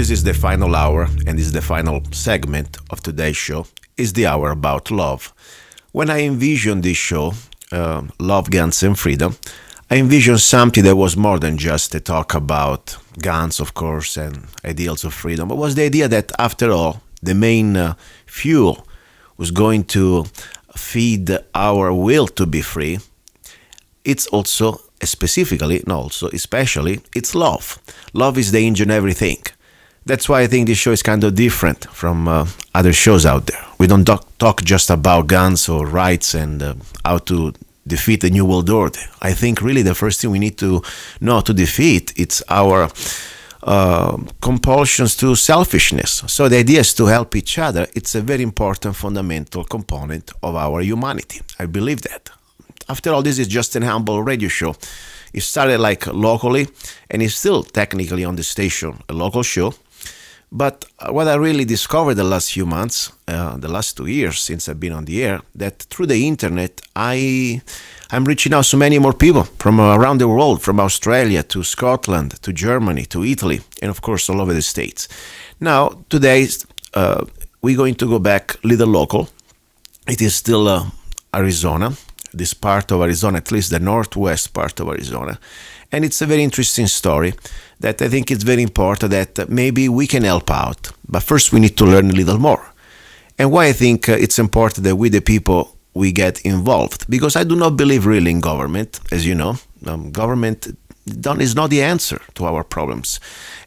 this is the final hour, and this is the final segment of today's show. Is the hour about love. When I envisioned this show, Love, Guns, and Freedom, I envisioned something that was more than just a talk about guns, of course, and ideals of freedom. It was the idea that, after all, the main fuel was going to feed our will to be free. It's also, specifically, not also, especially, it's love. Love is the engine of everything. That's why I think this show is kind of different from other shows out there. We don't talk just about guns or rights and how to defeat the New World Order. I think really the first thing we need to know to defeat, it's our compulsions to selfishness. So the idea is to help each other. It's a very important fundamental component of our humanity. I believe that. After all, this is just an humble radio show. It started like locally, and it's still technically on the station, a local show. But what I really discovered the last few months, the last 2 years since I've been on the air, that through the internet, I'm reaching out so many more people from around the world, from Australia to Scotland to Germany to Italy, and of course all over the States. Now, today, we're going to go back a little local. It is still Arizona, this part of Arizona, at least the northwest part of Arizona. And it's a very interesting story that I think it's very important that maybe we can help out. But first we need to learn a little more. And why I think it's important that we, the people, we get involved. Because I do not believe really in government, as you know. Government is not the answer to our problems.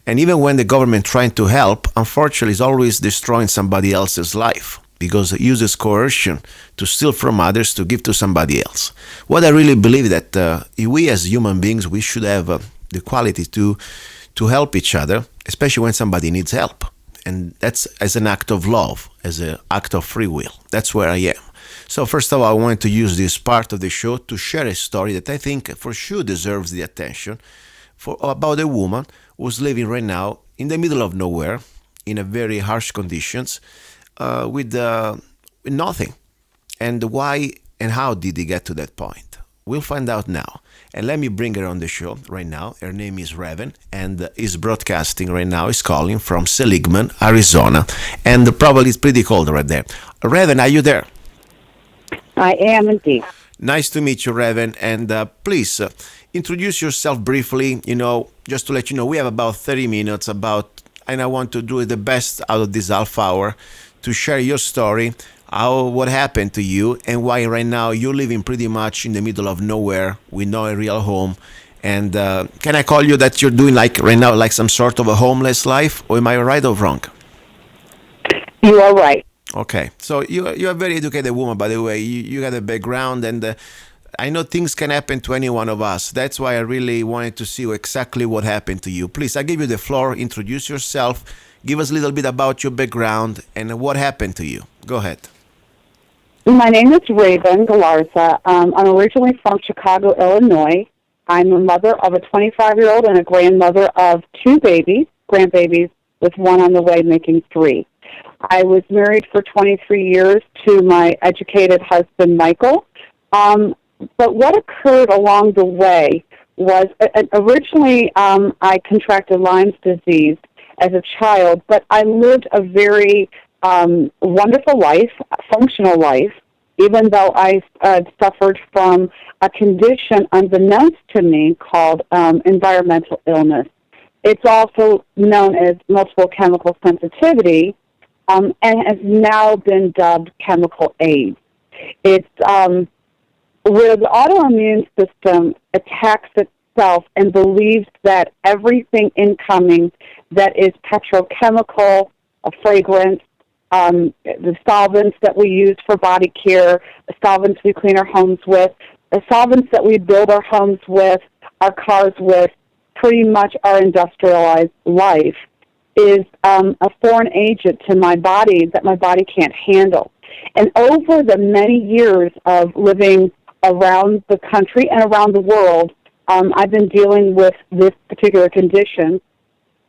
And even when the government trying to help, unfortunately, is always destroying somebody else's life, because it uses coercion to steal from others to give to somebody else. What I really believe that we as human beings, we should have the quality to help each other, especially when somebody needs help. And that's as an act of love, as an act of free will. That's where I am. So first of all, I want to use this part of the show to share a story that I think for sure deserves the attention, about a woman who's living right now in the middle of nowhere, in a very harsh conditions, with nothing. And why and how did he get to that point? We'll find out now. And let me bring her on the show right now. Her name is Raven, and is broadcasting right now. Is calling from Seligman, Arizona. And probably it's pretty cold right there. Raven, are you there? I am indeed. Nice to meet you, Raven. And please introduce yourself briefly. Just to let you know, we have about 30 minutes and I want to do the best out of this half hour to share your story, what happened to you, and why right now you're living pretty much in the middle of nowhere with no real home. And can I call you that you're doing like right now like some sort of a homeless life, or am I right or wrong? You are right. Okay, so you're a very educated woman, by the way. You got a background, and I know things can happen to any one of us. That's why I really wanted to see exactly what happened to you. Please, I give you the floor. Introduce yourself. Give us a little bit about your background and what happened to you. Go ahead. My name is Raven Galarza. I'm originally from Chicago, Illinois. I'm a mother of a 25-year-old and a grandmother of 2 grandbabies, with one on the way, making 3. I was married for 23 years to my educated husband, Michael. But what occurred along the way was originally I contracted Lyme's disease as a child, but I lived a very wonderful life, functional life, even though I suffered from a condition unbeknownst to me called environmental illness. It's also known as multiple chemical sensitivity, and has now been dubbed chemical AIDS. It's where the autoimmune system attacks itself and believes that everything incoming that is petrochemical, a fragrance, the solvents that we use for body care, the solvents we clean our homes with, the solvents that we build our homes with, our cars with, pretty much our industrialized life, is a foreign agent to my body that my body can't handle. And over the many years of living around the country and around the world, I've been dealing with this particular condition,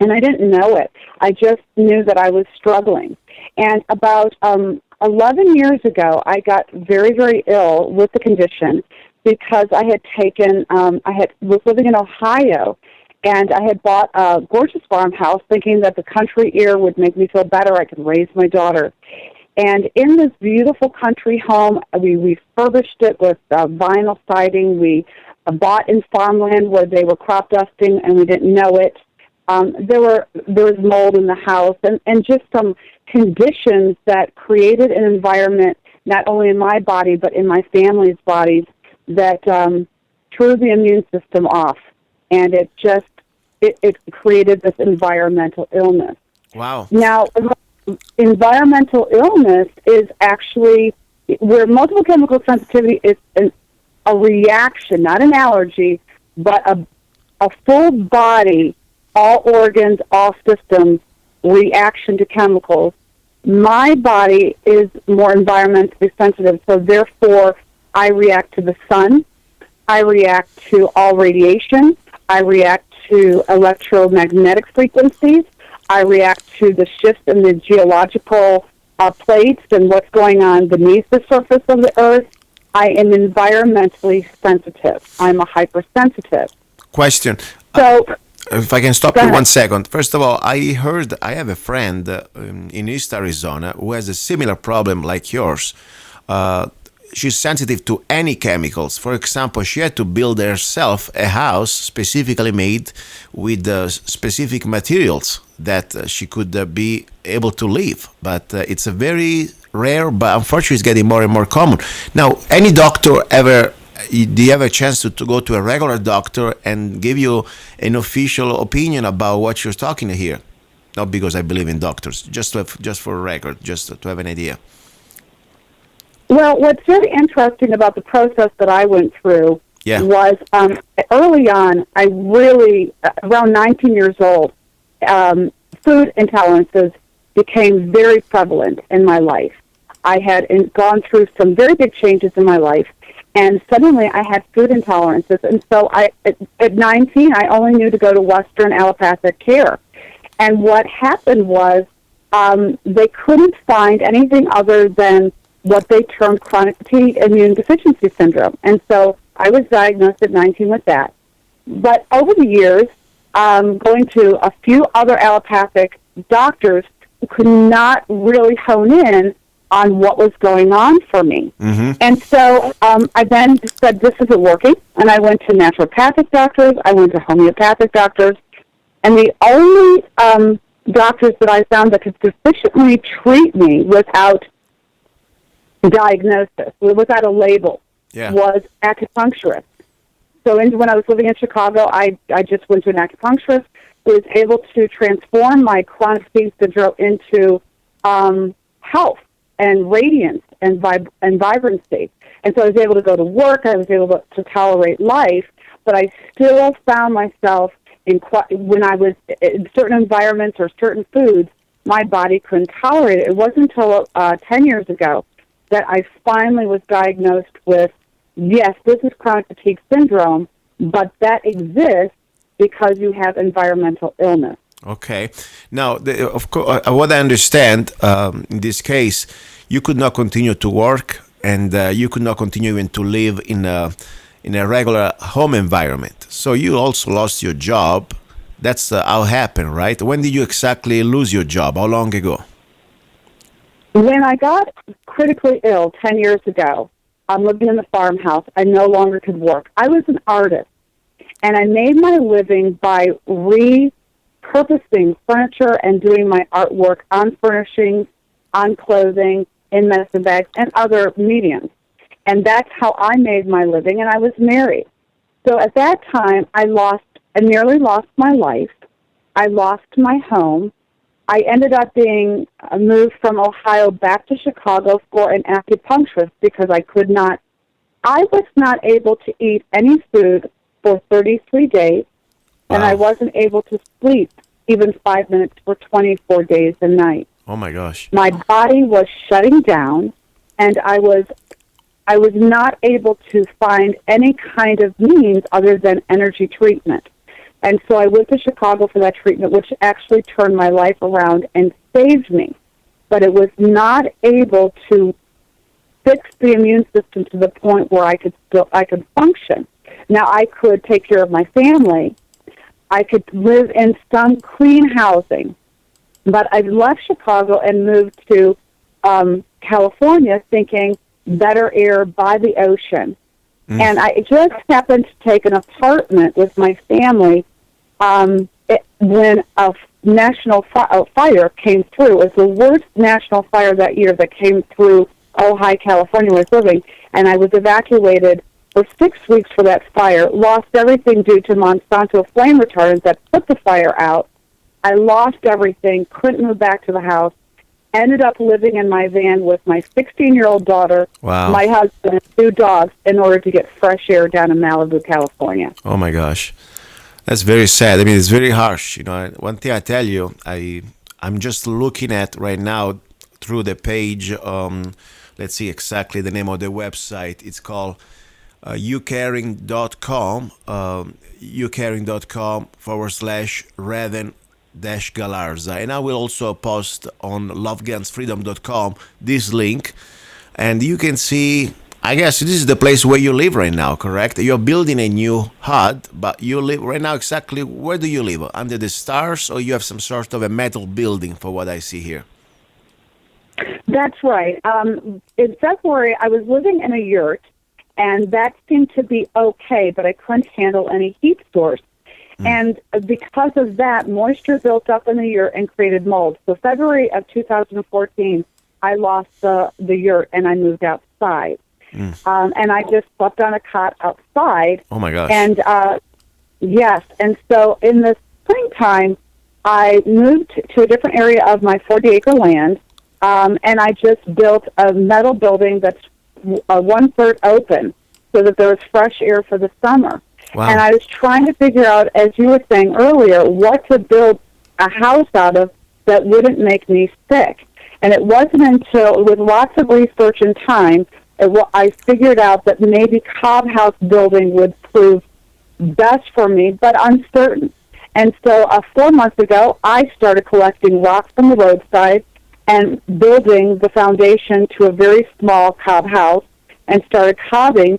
and I didn't know it. I just knew that I was struggling. And about 11 years ago, I got very, very ill with the condition because I had was living in Ohio, And I had bought a gorgeous farmhouse thinking that the country air would make me feel better. I could raise my daughter. And in this beautiful country home, we refurbished it with vinyl siding. We bought in farmland where they were crop dusting and we didn't know it. There was mold in the house and just some conditions that created an environment not only in my body but in my family's bodies that threw the immune system off, and it created this environmental illness. Wow. Now, environmental illness is actually where multiple chemical sensitivity is a reaction, not an allergy, but a full body, all organs, all systems reaction to chemicals. My body is more environmentally sensitive, so therefore I react to the sun, I react to all radiation, I react to electromagnetic frequencies, I react to the shifts in the geological plates and what's going on beneath the surface of the earth. I am environmentally sensitive. I'm a hypersensitive. Question. So, if I can stop you 1 second. First of all, I have a friend in East Arizona who has a similar problem like yours. She's sensitive to any chemicals. For example, she had to build herself a house specifically made with specific materials that she could be able to live. But it's a very rare, but unfortunately it's getting more and more common. Now, any doctor do you have a chance to go to a regular doctor and give you an official opinion about what you're talking here? Not because I believe in doctors, just for a record, just to have an idea. Well, what's very interesting about the process that I went through was early on, I really, around 19 years old, food intolerances became very prevalent in my life. I had gone through some very big changes in my life, and suddenly I had food intolerances. And so at 19, I only knew to go to Western allopathic care. And what happened was they couldn't find anything other than what they termed chronic fatigue immune deficiency syndrome. And so I was diagnosed at 19 with that. But over the years, going to a few other allopathic doctors who could not really hone in on what was going on for me. Mm-hmm. And so I then said, this isn't working. And I went to naturopathic doctors. I went to homeopathic doctors. And the only doctors that I found that could sufficiently treat me without diagnosis, without a label, was acupuncturist. So when I was living in Chicago, I just went to an acupuncturist who was able to transform my chronic fatigue syndrome into health and radiance and vibrancy. And so I was able to go to work, I was able to tolerate life, but I still found myself when I was in certain environments or certain foods, my body couldn't tolerate it. It wasn't until 10 years ago that I finally was diagnosed with, yes, this is chronic fatigue syndrome, but that exists because you have environmental illness. Okay. Now, of course, what I understand in this case, you could not continue to work, and you could not continue even to live in a regular home environment. So you also lost your job. That's how it happened, right? When did you exactly lose your job? How long ago? When I got critically ill 10 years ago, I'm living in the farmhouse. I no longer could work. I was an artist, and I made my living by repurposing furniture and doing my artwork on furnishings, on clothing, in medicine bags, and other mediums. And that's how I made my living, and I was married. So at that time, I nearly lost my life. I lost my home. I ended up being moved from Ohio back to Chicago for an acupuncturist because I was not able to eat any food for 33 days, and I wasn't able to sleep even 5 minutes for 24 days a night. Oh my gosh. My body was shutting down, and I was not able to find any kind of means other than energy treatment. And so I went to Chicago for that treatment, which actually turned my life around and saved me. But it was not able to fix the immune system to the point where I could function. Now, I could take care of my family, I could live in some clean housing. But I left Chicago and moved to California thinking better air by the ocean. And I just happened to take an apartment with my family when a national fire came through. It was the worst national fire that year that came through Ojai, California, where I was living. And I was evacuated for 6 weeks for that fire, lost everything due to Monsanto flame retardants that put the fire out. I lost everything, couldn't move back to the house, ended up living in my van with my 16-year-old daughter, my husband, and 2 dogs in order to get fresh air down in Malibu, California. Oh my gosh. That's very sad. I mean, it's very harsh. One thing I tell you, I'm just looking at right now through the page. Let's see exactly the name of the website. It's called youcaring.com, youcaring.com/Raven Galarza. And I will also post on lovegunsfreedom.com this link. And you can see, I guess this is the place where you live right now, correct? You're building a new hut, but you live right now exactly, where do you live? Under the stars, or you have some sort of a metal building for what I see here? That's right. In February, I was living in a yurt, and that seemed to be okay, but I couldn't handle any heat source. And because of that, moisture built up in the yurt and created mold. So February of 2014, I lost the yurt, and I moved outside. And I just slept on a cot outside. Oh, my gosh. And, yes, and so in the springtime, I moved to a different area of my 40-acre land, and I just built a metal building that's 1/3 open so that there was fresh air for the summer. Wow. And I was trying to figure out, as you were saying earlier, what to build a house out of that wouldn't make me sick. And it wasn't until, with lots of research and time, I figured out that maybe cob house building would prove best for me, but uncertain. And so 4 months ago, I started collecting rocks from the roadside and building the foundation to a very small cob house and started cobbing.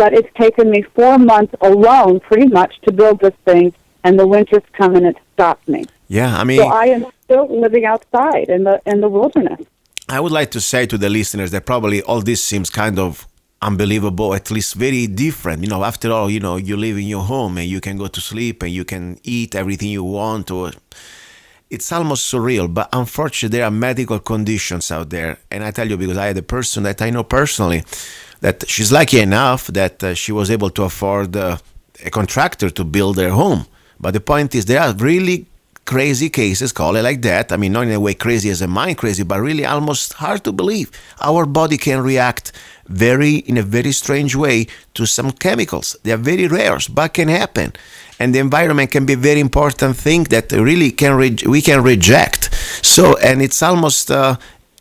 But it's taken me 4 months alone, pretty much, to build this thing, and the winter's come and it stopped me. Yeah, I mean, so I am still living outside in the wilderness. I would like to say to the listeners that probably all this seems kind of unbelievable, at least very different. After all, you live in your home and you can go to sleep and you can eat everything you want, or it's almost surreal. But unfortunately, there are medical conditions out there. And I tell you, because I had a person that I know personally, that she's lucky enough that she was able to afford a contractor to build their home. But the point is, there are really crazy cases, call it like that. I mean, not in a way crazy as a mind crazy, but really almost hard to believe. Our body can react in a very strange way to some chemicals. They are very rare, but can happen. And the environment can be a very important thing that really we can reject. So, and it's almost a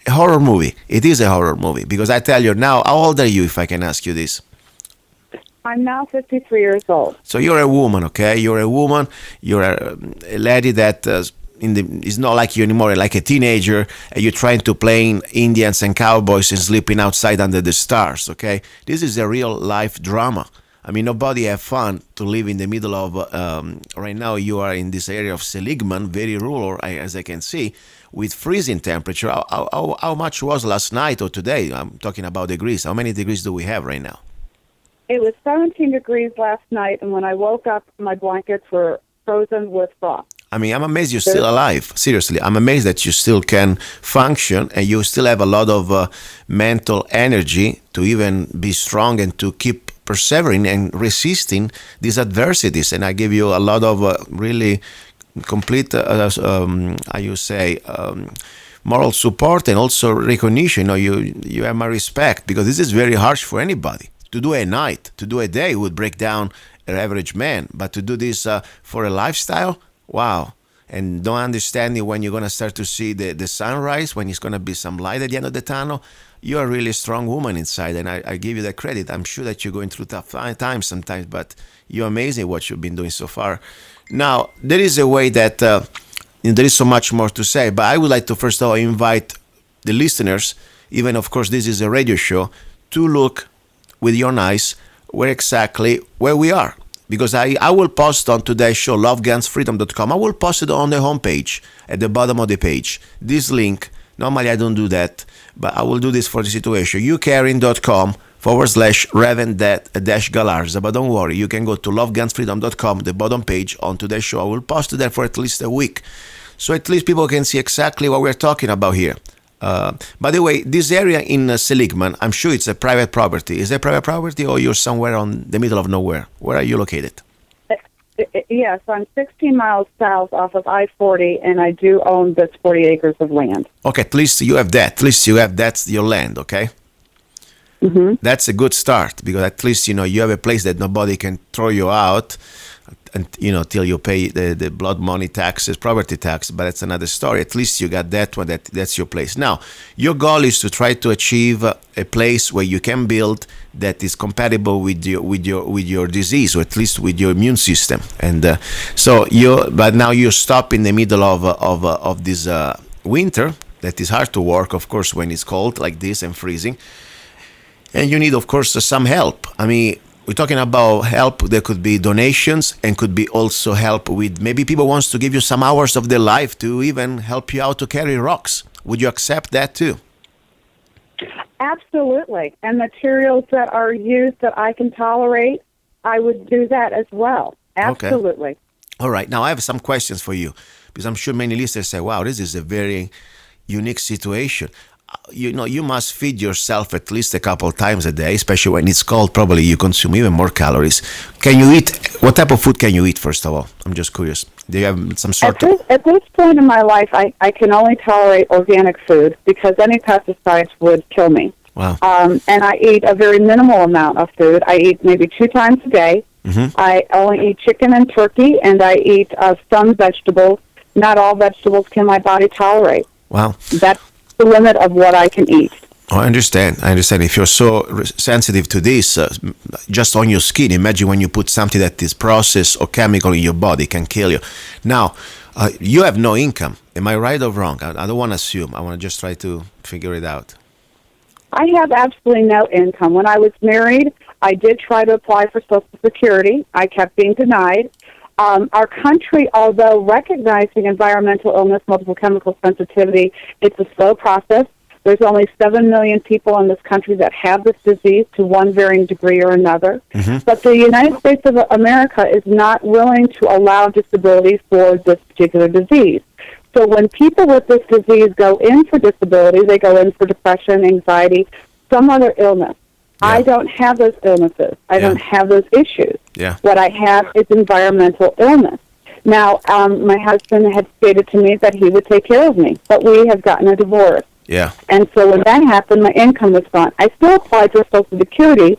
horror movie. It is a horror movie, because I tell you now, how old are you, if I can ask you this? I'm now 53 years old. So you're a woman, okay? You're a woman. You're a lady that is not like you anymore, like a teenager, and you're trying to play Indians and cowboys and sleeping outside under the stars, okay? This is a real life drama. I mean, nobody have fun to live in the middle of, right now you are in this area of Seligman, very rural, as I can see, with freezing temperature. How much was last night or today? I'm talking about degrees. How many degrees do we have right now? It was 17 degrees last night, and when I woke up, my blankets were frozen with frost. I mean, I'm amazed you're still alive. Seriously, I'm amazed that you still can function and you still have a lot of mental energy to even be strong and to keep persevering and resisting these adversities. And I give you a lot of really complete, moral support and also recognition. You have my respect, because this is very harsh for anybody. To do a night, to do a day would break down an average man. But to do this for a lifestyle, wow. And don't understanding when you're going to start to see the sunrise, when it's going to be some light at the end of the tunnel. You are really a strong woman inside, and I give you that credit. I'm sure that you're going through tough times sometimes, but you're amazing what you've been doing so far. Now, there is a way that there is so much more to say, but I would like to first of all invite the listeners, even of course this is a radio show, to look with your eyes where we are. because I will post on today's show, lovegunsfreedom.com. I will post it on the homepage at the bottom of the page. This link, normally I don't do that, but I will do this for the situation. ucaring.com/Raven Galarza. But don't worry, you can go to lovegunsfreedom.com, the bottom page on today's show. I will post it there for at least a week. So at least people can see exactly what we're talking about here. By the way, this area in Seligman, I'm sure it's a private property. Is it private property or you're somewhere on the middle of nowhere? Where are you located? Yes, I'm 16 miles south off of I-40, and I do own this 40 acres of land. Okay, at least you have that. At least you have that's your land, okay? Mm-hmm. That's a good start because at least, you have a place that nobody can throw you out and, till you pay the blood money taxes, property tax, but that's another story. At least you got that one, that's your place. Now, your goal is to try to achieve a place where you can build that is compatible with your disease, or at least with your immune system. And but now you stop in the middle of this winter that is hard to work, of course, when it's cold like this and freezing. And you need, of course, some help. I mean, we're talking about help. There could be donations and could be also help with maybe people wants to give you some hours of their life to even help you out to carry rocks. Would you accept that too? Absolutely. And materials that are used that I can tolerate, I would do that as well. Absolutely. Okay. All right. Now I have some questions for you because I'm sure many listeners say, wow, this is a very unique situation. You must feed yourself at least a couple times a day, especially when it's cold. Probably you consume even more calories. Can you eat? What type of food can you eat, first of all? I'm just curious. Do you have some sort of... At this point in my life, I can only tolerate organic food because any pesticides would kill me. Wow. And I eat a very minimal amount of food. I eat maybe 2 times a day. Mm-hmm. I only eat chicken and turkey, and I eat some vegetables. Not all vegetables can my body tolerate. Wow. That's the limit of what I can eat. I understand. If you're so sensitive to this, just on your skin, imagine when you put something that is processed or chemical in your body, can kill you. Now, you have no income. Am I right or wrong? I don't want to assume. I want to just try to figure it out. I have absolutely no income. When I was married, I did try to apply for Social Security. I kept being denied. Our country, although recognizing environmental illness, multiple chemical sensitivity, it's a slow process. There's only 7 million people in this country that have this disease to one varying degree or another. Mm-hmm. But the United States of America is not willing to allow disability for this particular disease. So when people with this disease go in for disability, they go in for depression, anxiety, some other illness. Yeah. I don't have those illnesses. I don't have those issues. Yeah. What I have is environmental illness. Now, my husband had stated to me that he would take care of me, but we have gotten a divorce. Yeah. And so when that happened, my income was gone. I still applied for Social Security,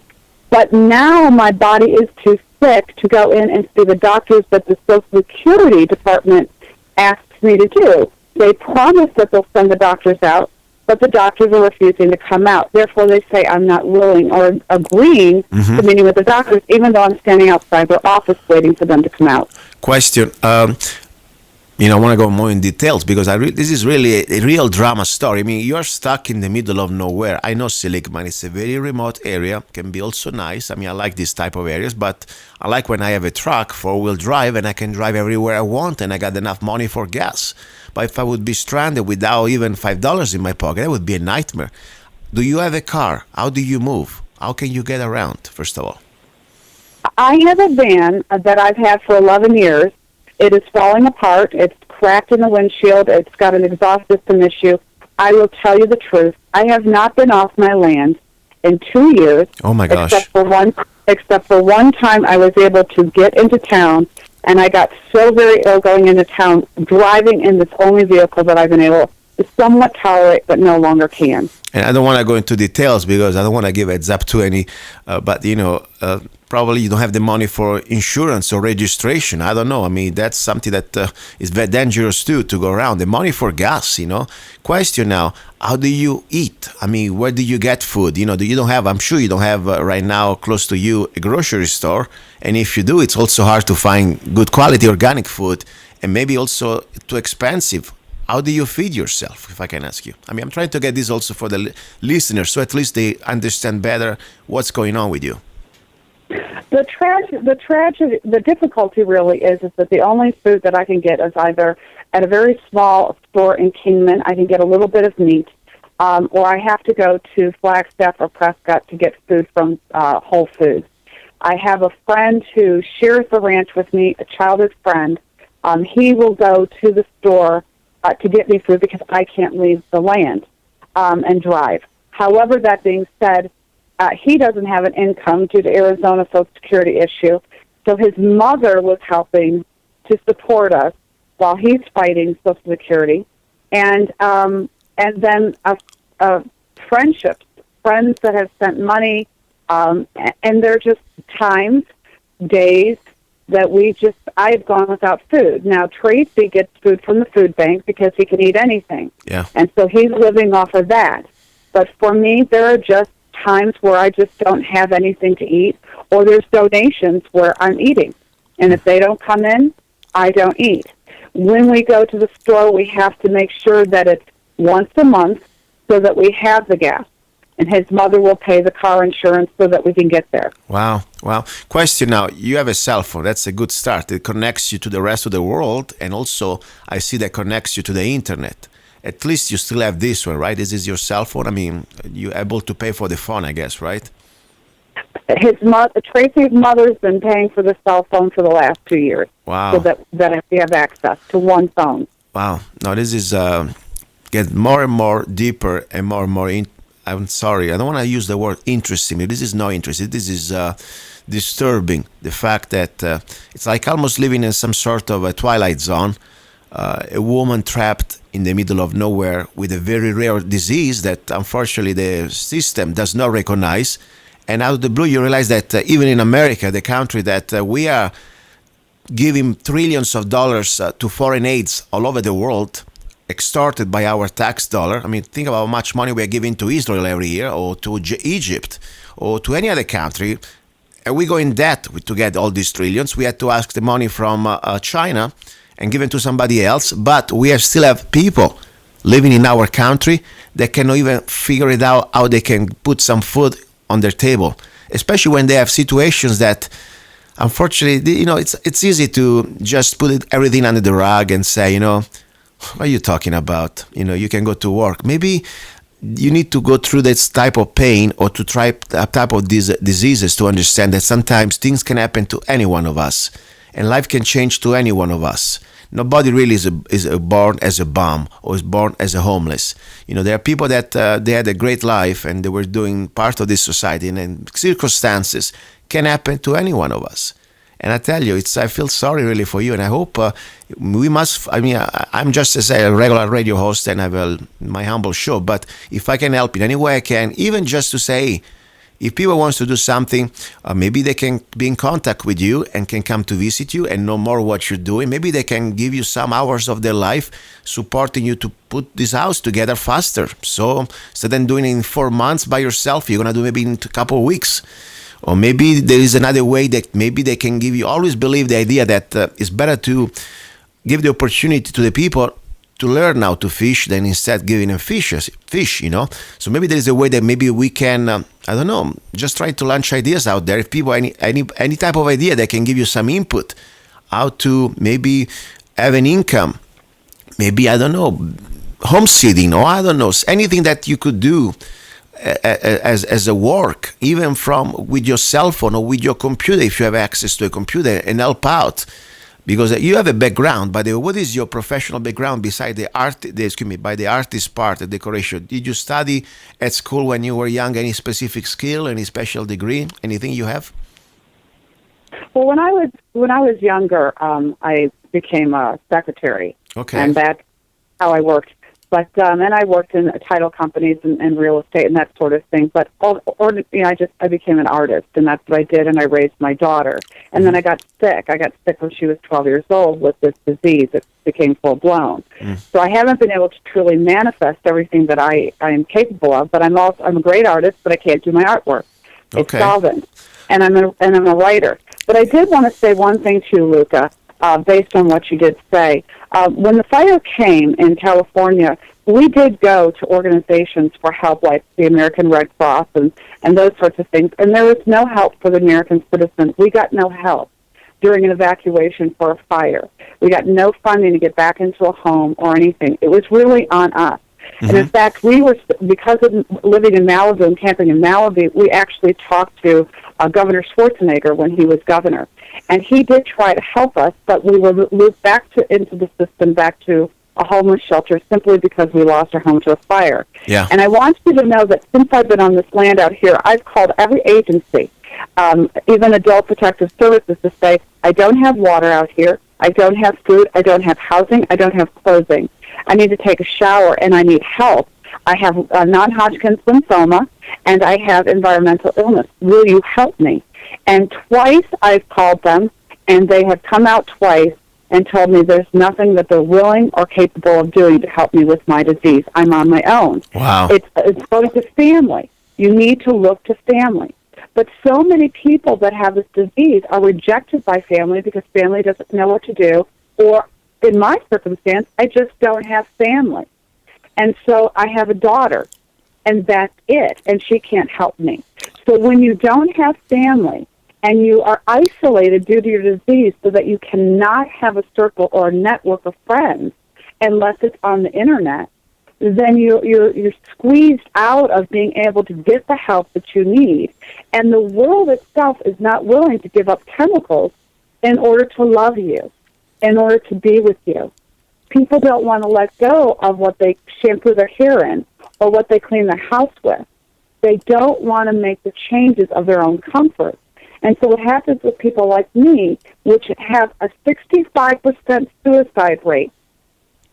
but now my body is too sick to go in and see the doctors that the Social Security Department asks me to do. They promise that they'll send the doctors out, but the doctors are refusing to come out. Therefore, they say I'm not willing or agreeing to meeting with the doctors, even though I'm standing outside their office waiting for them to come out. Question. I want to go more in details because this is really a real drama story. I mean, you're stuck in the middle of nowhere. I know Seligman is a very remote area, can be also nice. I mean, I like this type of areas, but I like when I have a truck, 4-wheel drive, and I can drive everywhere I want, and I got enough money for gas. But if I would be stranded without even $5 in my pocket, that would be a nightmare. Do you have a car? How do you move? How can you get around, first of all? I have a van that I've had for 11 years. It is falling apart. It's cracked in the windshield. It's got an exhaust system issue. I will tell you the truth. I have not been off my land in 2 years. Oh, my gosh. Except for one time I was able to get into town, and I got so very ill going into town, driving in this only vehicle that I've been able to somewhat tolerate, but no longer can. And I don't want to go into details because I don't want to give heads up to any, but probably you don't have the money for insurance or registration. I don't know. I mean, that's something that is very dangerous too, to go around. The money for gas, Question now, how do you eat? I mean, where do you get food? I'm sure you don't have right now close to you a grocery store. And if you do, it's also hard to find good quality organic food and maybe also too expensive. How do you feed yourself, if I can ask you? I mean, I'm trying to get this also for the listeners so at least they understand better what's going on with you. The difficulty really is that the only food that I can get is either at a very small store in Kingman. I can get a little bit of meat, or I have to go to Flagstaff or Prescott to get food from Whole Foods. I have a friend who shares the ranch with me, a childhood friend. He will go to the store to get me food because I can't leave the land and drive. However, that being said, he doesn't have an income due to Arizona Social Security issue, so his mother was helping to support us while he's fighting Social Security, and then friendships, friends that have sent money, and there are just times, days that I've gone without food. Now Tracy gets food from the food bank because he can eat anything, and so he's living off of that. But for me, there are just times where I just don't have anything to eat, or there's donations where I'm eating. And if they don't come in, I don't eat. When we go to the store, we have to make sure that it's once a month so that we have the gas. And his mother will pay the car insurance so that we can get there. Wow. Question now, you have a cell phone. That's a good start. It connects you to the rest of the world, and also I see that connects you to the internet. At least you still have this one, right? This is your cell phone. I mean, you're able to pay for the phone, I guess, right? Tracy's mother's been paying for the cell phone for the last 2 years. Wow. So that we have access to one phone. Wow. Now, this is get more and more deeper and more. I'm sorry, I don't want to use the word interesting. This is not interesting. This is disturbing. The fact that it's like almost living in some sort of a twilight zone. A woman trapped in the middle of nowhere with a very rare disease that unfortunately the system does not recognize. And out of the blue, you realize that even in America, the country that we are giving trillions of dollars to foreign aids all over the world, extorted by our tax dollar. I mean, think about how much money we are giving to Israel every year, or to Egypt, or to any other country. And we go in debt to get all these trillions. We had to ask the money from China and given to somebody else, but we still have people living in our country that cannot even figure it out how they can put some food on their table, especially when they have situations that, unfortunately, it's easy to just put everything under the rug and say, what are you talking about? You can go to work. Maybe you need to go through this type of pain or to try a type of these diseases to understand that sometimes things can happen to any one of us, and life can change to any one of us. Nobody really is born as a bum or is born as a homeless. There are people that they had a great life and they were doing part of this society, and circumstances can happen to any one of us. And I tell you, I feel sorry really for you, and I hope we must. I mean, I'm just as a regular radio host and I have my humble show, but if I can help in any way I can, even just to say, if people want to do something, maybe they can be in contact with you and can come to visit you and know more what you're doing. Maybe they can give you some hours of their life supporting you to put this house together faster. So instead of doing it in 4 months by yourself, you're going to do maybe in a couple of weeks. Or maybe there is another way that maybe they can give you. Always believe the idea that it's better to give the opportunity to the people to learn how to fish than instead giving them fish. So maybe there is a way that maybe we can, just try to launch ideas out there. If people any type of idea that can give you some input, how to maybe have an income, maybe homesteading, or anything that you could do as a work, even with your cell phone or with your computer, if you have access to a computer, and help out. Because you have a background. By the way, what is your professional background beside by the artist part, the decoration? Did you study at school when you were young? Any specific skill, any special degree, anything you have? Well, when I was younger, I became a secretary. Okay. And that's how I worked. But and I worked in title companies and real estate and that sort of thing. But I became an artist, and that's what I did. And I raised my daughter. And then I got sick. I got sick when she was 12 years old with this disease that became full blown. So I haven't been able to truly manifest everything that I am capable of. But I'm a great artist, but I can't do my artwork. It's solvent, and I'm a writer. But I did want to say one thing to you, Luca. Based on what you did say. When the fire came in California, we did go to organizations for help, like the American Red Cross and those sorts of things, and there was no help for the American citizens. We got no help during an evacuation for a fire. We got no funding to get back into a home or anything. It was really on us. Mm-hmm. And in fact, we were, because of living in Malibu and camping in Malibu, we actually talked to Governor Schwarzenegger when he was governor. And he did try to help us, but we were moved back into the system, back to a homeless shelter, simply because we lost our home to a fire. Yeah. And I want you to know that since I've been on this land out here, I've called every agency, even Adult Protective Services, to say, I don't have water out here, I don't have food, I don't have housing, I don't have clothing. I need to take a shower, and I need help. I have non-Hodgkin's lymphoma, and I have environmental illness. Will you help me? And twice I've called them, and they have come out twice and told me there's nothing that they're willing or capable of doing to help me with my disease. I'm on my own. Wow. It's going to family. You need to look to family. But so many people that have this disease are rejected by family because family doesn't know what to do, or in my circumstance, I just don't have family. And so I have a daughter, and that's it, and she can't help me. So when you don't have family and you are isolated due to your disease so that you cannot have a circle or a network of friends unless it's on the internet, then you're squeezed out of being able to get the help that you need. And the world itself is not willing to give up chemicals in order to love you, in order to be with you. People don't want to let go of what they shampoo their hair in or what they clean their house with. They don't want to make the changes of their own comfort. And so what happens with people like me, which have a 65% suicide rate,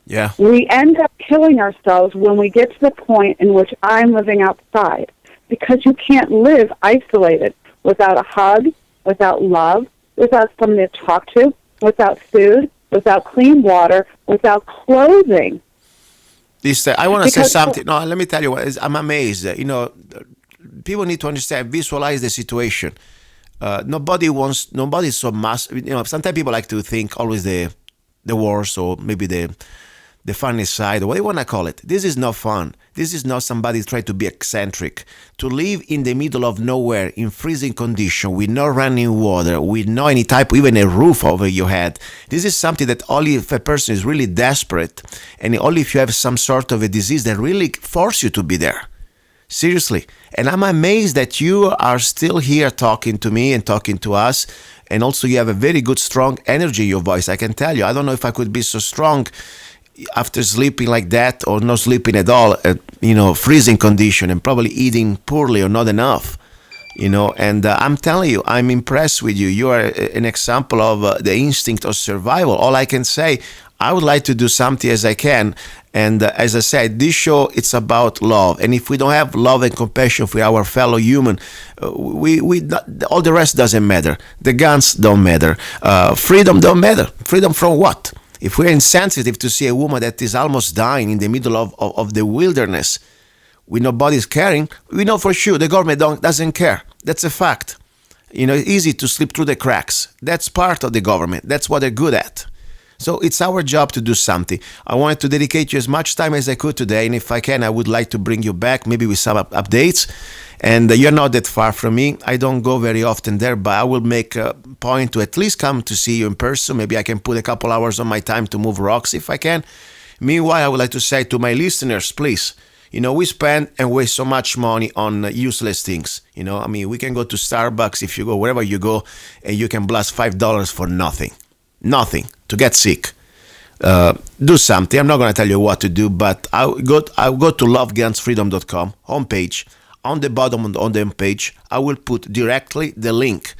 yeah, we end up killing ourselves when we get to the point in which I'm living outside, because you can't live isolated without a hug, without love, without somebody to talk to, without food, without clean water, without clothing. I want to say something. No, let me tell you what. I'm amazed. People need to understand, visualize the situation. Nobody's so massive. Sometimes people like to think always the worst, or maybe the funny side, or what do you want to call it. This is not fun. This is not somebody trying to be eccentric. To live in the middle of nowhere in freezing condition with no running water, with no any type, even a roof over your head. This is something that only if a person is really desperate, and only if you have some sort of a disease that really force you to be there. Seriously. And I'm amazed that you are still here talking to me and talking to us. And also you have a very good, strong energy in your voice. I can tell you, I don't know if I could be so strong after sleeping like that, or not sleeping at all, freezing condition, and probably eating poorly or not enough, and I'm telling you, I'm impressed with you. You are an example of the instinct of survival. All I can say, I would like to do something as I can, and as I said, this show, it's about love, and if we don't have love and compassion for our fellow human, all the rest doesn't matter. The guns don't matter. Freedom don't matter. Freedom from what? If we're insensitive to see a woman that is almost dying in the middle of the wilderness with nobody's caring, we know for sure the government doesn't care. That's a fact. It's easy to slip through the cracks. That's part of the government. That's what they're good at. So it's our job to do something. I wanted to dedicate you as much time as I could today, and if I can, I would like to bring you back, maybe with some updates. And you're not that far from me. I don't go very often there, but I will make a point to at least come to see you in person. Maybe I can put a couple hours on my time to move rocks if I can. Meanwhile, I would like to say to my listeners, please, we spend and waste so much money on useless things. We can go to Starbucks, if you go wherever you go, and you can blast $5 for nothing. Nothing. To get sick. Do something. I'm not going to tell you what to do, but I'll go to lovegunsfreedom.com homepage. On the bottom on the page, I will put directly the link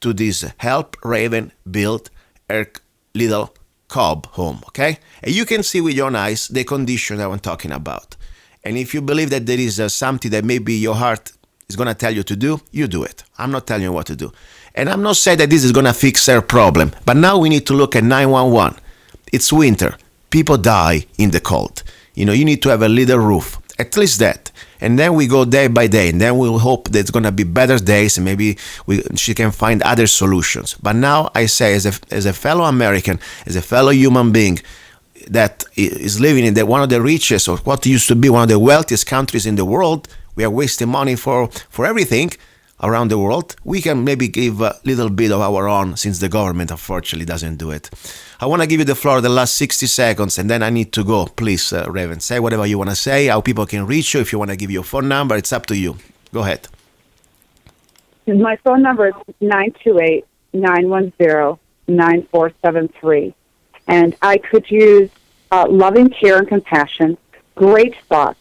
to this Help Raven Build Her Little Cub Home, okay? And you can see with your own eyes the condition that I'm talking about. And if you believe that there is something that maybe your heart is going to tell you to do, you do it. I'm not telling you what to do. And I'm not saying that this is going to fix their problem, but now we need to look at 911. It's winter. People die in the cold. You need to have a little roof, at least that. And then we go day by day, and then we'll hope there's going to be better days, and maybe she can find other solutions. But now I say, as a fellow American, as a fellow human being, that is living in one of the richest, or what used to be one of the wealthiest countries in the world, we are wasting money for everything around the world. We can maybe give a little bit of our own, since the government unfortunately doesn't do it. I want to give you the floor the last 60 seconds, and then I need to go. Please, Raven, say whatever you want to say, how people can reach you. If you want to give your phone number, it's up to you. Go ahead. My phone number is 928-910-9473. And I could use loving care and compassion, great thoughts.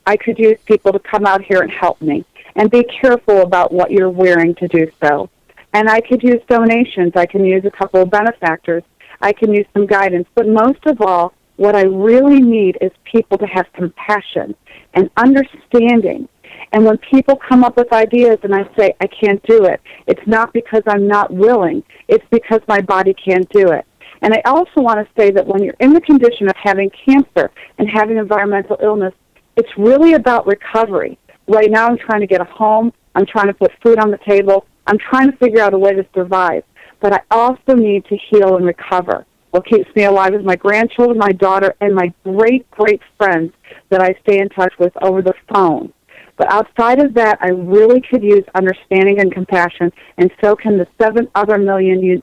I could use people to come out here and help me. And be careful about what you're wearing to do so. And I could use donations. I can use a couple of benefactors. I can use some guidance. But most of all, what I really need is people to have compassion and understanding. And when people come up with ideas and I say, I can't do it, it's not because I'm not willing. It's because my body can't do it. And I also want to say that when you're in the condition of having cancer and having environmental illness, it's really about recovery. Right now I'm trying to get a home. I'm trying to put food on the table. I'm trying to figure out a way to survive. But I also need to heal and recover. What keeps me alive is my grandchildren, my daughter, and my great, great friends that I stay in touch with over the phone. But outside of that, I really could use understanding and compassion, and so can the 7 other million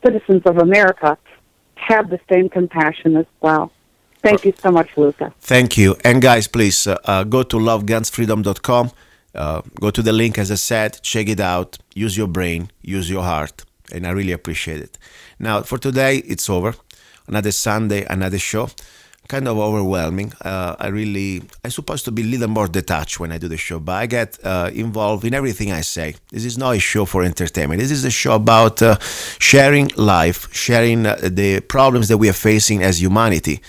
citizens of America have the same compassion as well. Thank you so much, Luca. Thank you. And guys, please go to lovegunsfreedom.com. Go to the link, as I said, check it out, use your brain, use your heart, and I really appreciate it. Now, for today, it's over. Another Sunday, another show. Kind of overwhelming. I'm supposed to be a little more detached when I do the show, but I get involved in everything I say. This is not a show for entertainment. This is a show about sharing life, sharing the problems that we are facing as humanity,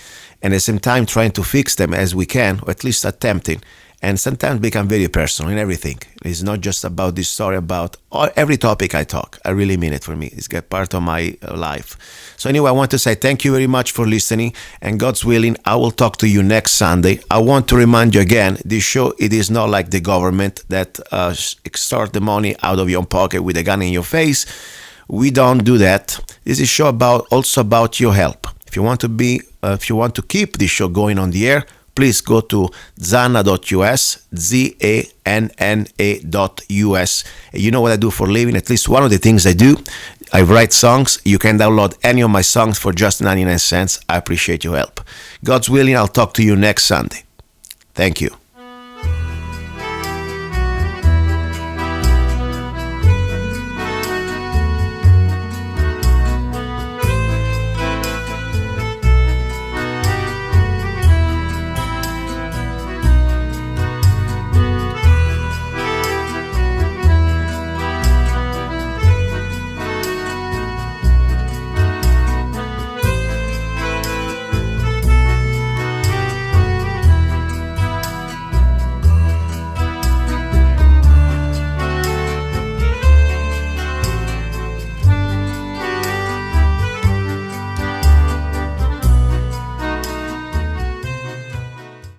and at the same time trying to fix them as we can, or at least attempting. And sometimes become very personal in everything. It's not just about this story, about every topic I talk. I really mean it for me. It's part of my life. So anyway, I want to say thank you very much for listening, and God's willing, I will talk to you next Sunday. I want to remind you again, this show, it is not like the government that extort the money out of your pocket with a gun in your face. We don't do that. This is a show also about your help. If you want to keep this show going on the air, please go to zanna.us, zanna.us. You know what I do for a living, at least one of the things I do. I write songs. You can download any of my songs for just 99 cents. I appreciate your help. God's willing, I'll talk to you next Sunday. Thank you.